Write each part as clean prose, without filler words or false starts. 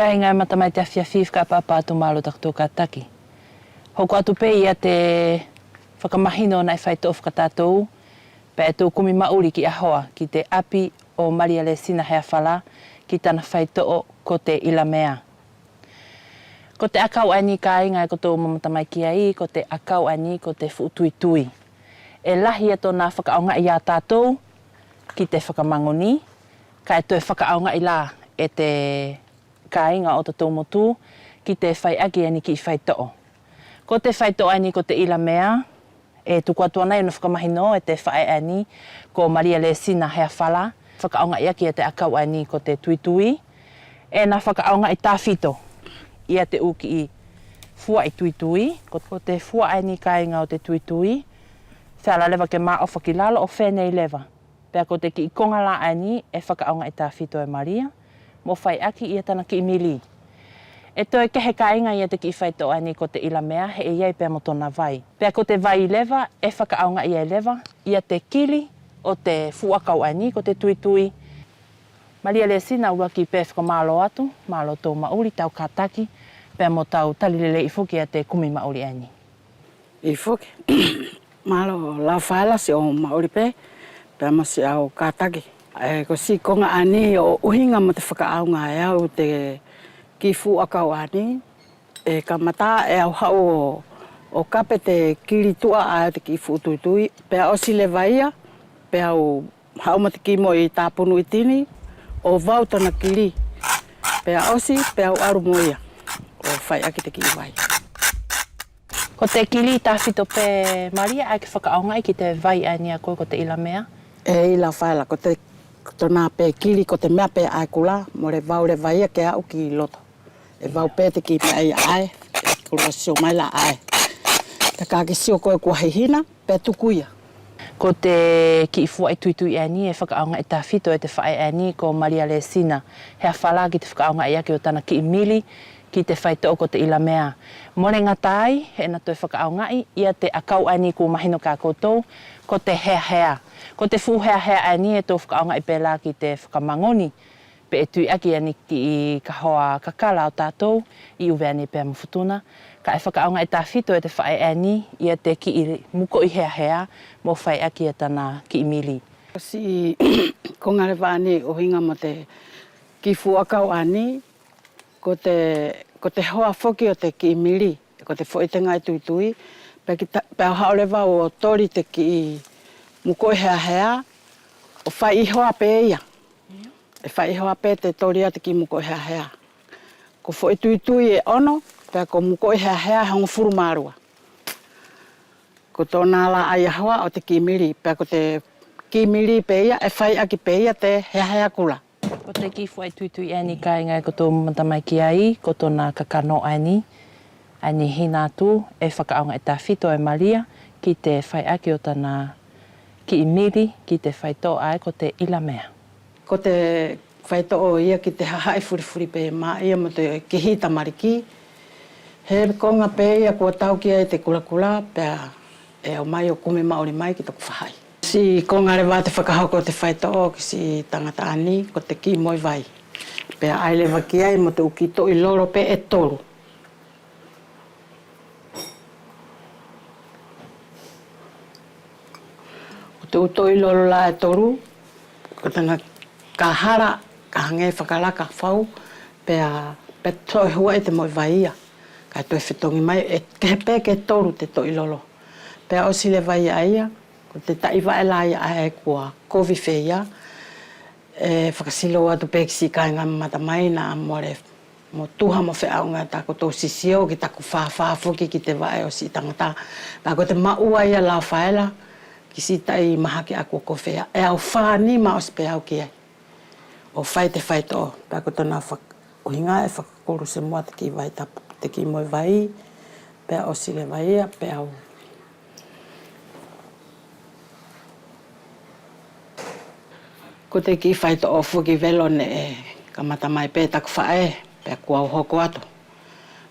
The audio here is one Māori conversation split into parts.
Kai ngai matamai te awhiawhi ka papa atu malo takuto ka taki. Hoko atu pe ia te whakamahino nai whai tō whakatātou, pe tō kumi mauri ki ahoa ki te api o Maria Lesina hea whala ki tana whai tō ko te Ilamea. Ko te akau ani kai ngai ko tō mamatamai ki ai, ko te akau ani ko te whutuitui. E lahi ato nā whakaonga i a tātou ki te whakamangoni, kai tō whakaonga i la e te kāinga o te tōmotu ki te whai aki ani ki whai tō. Ko te whai tō ani ko te Ilamea, e tuku atua nei no whakamahino e te whai ani ko Maria Lesina hea whala, whakaonga i aki e te akau ani ko te tuitui, e nā whakaonga i tāwhito ia te uki i fua i tuitui, ko te fua ani kāinga o te tuitui, whiala lewa ke maa ofa ki lalo o whenei lewa. Pea ko te ki i konga la ani e whakaonga i tāwhito e Maria, mo whai aki ia tana ki i mili. E toi kehe kāinga ia te ki i whaito ani ko te Ilamea, he e iei pia mo tona vai. Pea ko te vai lewa, e whakaonga ia lewa, ia te kili o te fuakau ani ko te tuitui. Maria Lesina ua ki pē whakamalo atu, malo tō mauri, tau kātaki, pea mo tau talilele i whuki a te kumi mauri ani. I whuki, malo lau whaela si o mauri pē, pea mo si au kātaki. Ko si konga ani o uhinga mo te whakaaunga e au te ki fuakau ani, e ka mata e au hau o kape te kiri tua a te ki futuitui, pea o si le vaia, pea au hau ma te kimo i tāpunu i tini, o vau tana kiri, pea osi, pea au aru moia, o whai aki te ki vai. Ko te kiri tāwhito pē Maria, ai ki whakaonga i ki te vai ani a koe ko te Ilamea? E i la whaela, ko te tona pē kiri, ko te mea pē ai kula, mo re vau re vaia ke au ki loto. E vau pē te ki mea i ai, e kura sio mai la ai. Te kāke sio koe kua hihina, pē tukuia. Ko te ki i fua i tuitui ani e whakaonga i tāwhito e te whae ani ko Maria Lesina. Hea whala ki te whakaonga i ake o tana ki i mili ki te whaito ko te Ilamea. More ngā tai, he na toi whakaonga i, ia te akau ani ko mahino kā koutou, ko te hea hea. Ko te fu hea hea ani e tō whakaonga i pēlā ki te whakamangoni, pe e tui aki ani ki i kahoa kakala o tātou, i uwe ani pēr mawhutuna. Ka e whakaonga i tāwhito e te whae ani, ia te ki i muko i hea hea, mo whai aki e tana ki i mili. Si kongarewa ani o hinga mo te ki fuakau ani, ko te hoa whoki o te ki i mili, ko te whoitenga i tuitui, pe au haolewa o tori te ki i muko i hea hea, o whai i hoa pe ia. E whai i hoa pe te tori a te ki i muko i hea hea. Ko whoituitui e ono, pea ko muko i hea hea hongo furu mārua. Ko tōna la ai ahoa o te kimiri, pea ko te kimiri pe ia, e whai aki pe ia te hea hea kula. Ko te ki fuai tuitui ani kai ngai ko tō matamai ki ai, ko tōna kakano ani, ani hina atu, e whakaonga e tāwhito e Maria, ki te whai aki o tana ki i miri, ki te whai tō ai ko te Ilamea. Ko te whai tō o ia ki te hahai furifuri pe mā ia mo te kihita mariki, he konga pe ia kua tau ki ai te kula pea e au mai o kume maori mai ki toku whahai. Si konga rewa te whakahoko te whaitoa ki si tangata ani ko te ki moi vai. Pea ailewa ki ai mo te ukito i loro pe e toru. O te uto i loro la e toru, ko tanga ka hara, ka hange whakalaka whau, pea pe toi hua e te moi vai ia. Kai toi whetongi mai, e kehe pē ke toru te toi lolo. Pea osi le vai aia, ko te taiwa e lai ae kua kovi whea, e whakasilo atu pē kisi kai ngā matamai na amore mo tuha mo wheaunga ta ko tō sisio ki taku whawhawhuki ki te wae o si tangata. Pea ko te maua ia lau whaela, ki si tai maha ki akua ko whea. E au whani ma osi pē au ki ai. O whai te whai tō, pea ko tōna uhinga e whakakoru se mua te ki vai tapu. Te ki moi vai, pea osi le vai ia, pea au. Ko te ki whaito o whuki velo ne e ka matamai pē taku whae, pea kua au hoko atu.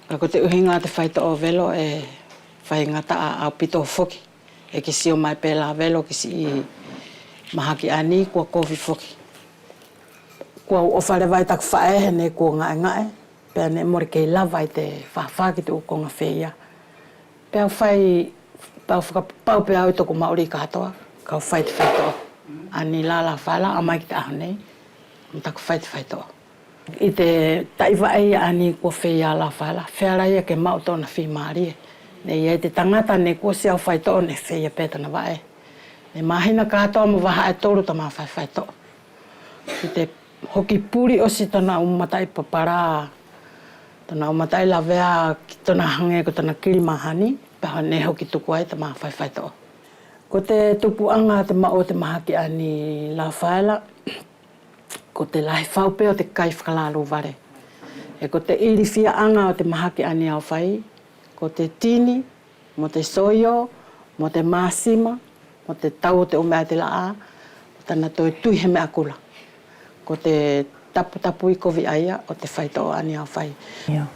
Pea ko te uhinga te whaito o velo e whai ngata a au pito o whuki. E ki sio mai pē la velo ki si i mahaki ani kua kovi whuki. Kua u ofare vai taku whae ne kua ngae ngae. Pea ne mori kei lava i te whawha ki te ukonga whea. Pea whai, pau pea au i toko Māori katoa, kau whai te whaitoa. Ani la whala, amai ki te aho nei, mtako whai te whaitoa. I te taiwa ei ani kua whea la whala, whea ke mau tōna whi Māori. Nei e te tangata ne kua siau whaitoa ne whea pētana wae. Ne mahina katoa ma waha e tōru ta maa whaitoa. I te hoki puri osi tona umatai papara, tona umatai la vea ki tona hange ko tona kirimahani, peha ne hoki tuku ai ta maa whaitoa. Ko te tupuanga te mao te mahaki ani la whaela, ko te lahi whaupe o te kai whakalaru ware. E ko te iriwhia anga o te mahaki ani au whai, ko te tini, mo te soio, mo te māsima, mo te tau o te umea te laa, tana toi tui he mea kula. Ko te tapu i kovi aia o te whaitoa ani au whai. Yeah.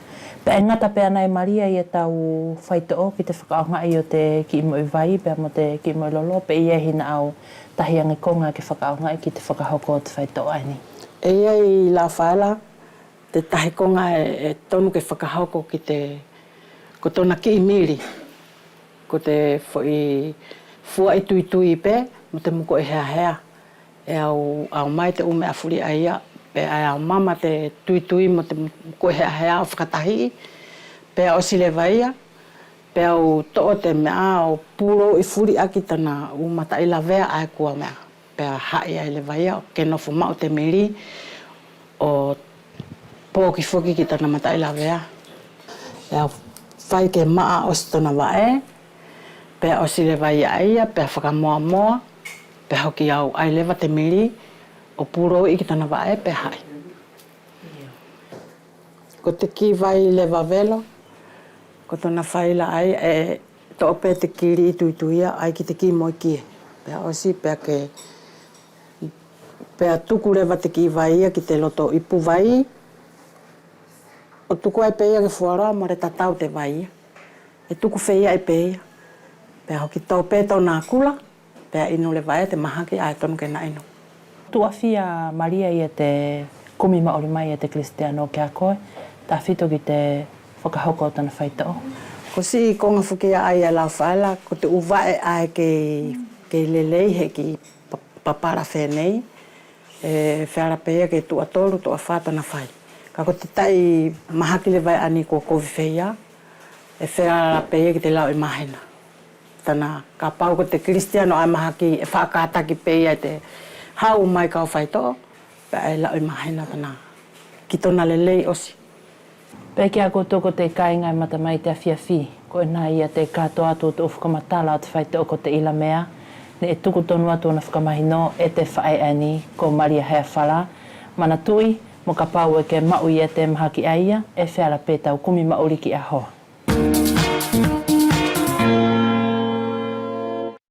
Pe e ngata pea nei Maria i e tau whaitoa ki te whakaonga i o te ki imo i vai, pea mo te ki imo i lolo, pe i e hina au tahi ange konga ki whakaonga i ki te whakahoko o te whaitoa ani. E i la whaela, te tahi konga e tonu ke whakahoko ki te, ko tona ki i miri, ko te fua i tui pe, mo te muko e hea. E au mai te ume a furi aia, pe au mama te tui mo te muko e hea o whakatahi, pe au sile vaia, pe au to'o te mea o puro i furi aki tana umata i la vea ai kua mea. Pe a hai ai le vaia, ke nofu mau te miri, o pōki whoki ki tana mata i la vea. Pe au whai ke maa osi tona wae, pe au sile vaia aia, pe a whakamoa, pe hoki au ai lewa te miri, o puro i ki tana wae, pe hai. Ko te ki vai lewa velo, ko tona whaila ai, e to ope te kiri i tuituia, ai ki te ki moi kie. Pea osi, pea tuku lewa te ki vai ia ki te loto ipu vai, o tuku ai peia ke fuaroa, mo re tatau te vai ia. E tuku whea ai peia. Pea hoki tau pe tau nā kula, pea inu le vai te mahaki ai tonu ke na inu. Tuawhia Maria i e te kumi Māori mai e te Kristiano kia koe, ta whito ki te whakahoko o tana whaitoa. Ko si konga whukia ai a lau whaela, ko te uwae ai ke lelei he ki papara whenei, e whiara peia ke tua toru toa whātana whai. Ka ko te tai mahaki le vai ani kua kovi wheia, e whiara peia ki te lau i mahena. Tana ka pau ko te Kristiano ai mahaki e whakataki peia te hau mai kau whaitoa, pe e lau i mahena tana ki tona lelei osi. Pea kia koutou ko te kāingai mata mai te awhiawhi, ko e nā ia te katoa atu te uwhakamatala o te whaitoa ko te ila mea, ne e tuku tonu atu na whakamahino e te whae ani ko Maria hea whala, mana tui mo ka pau e ke mau i e te mahaki aia, e whiara pētau kumi mauri ki ahoa.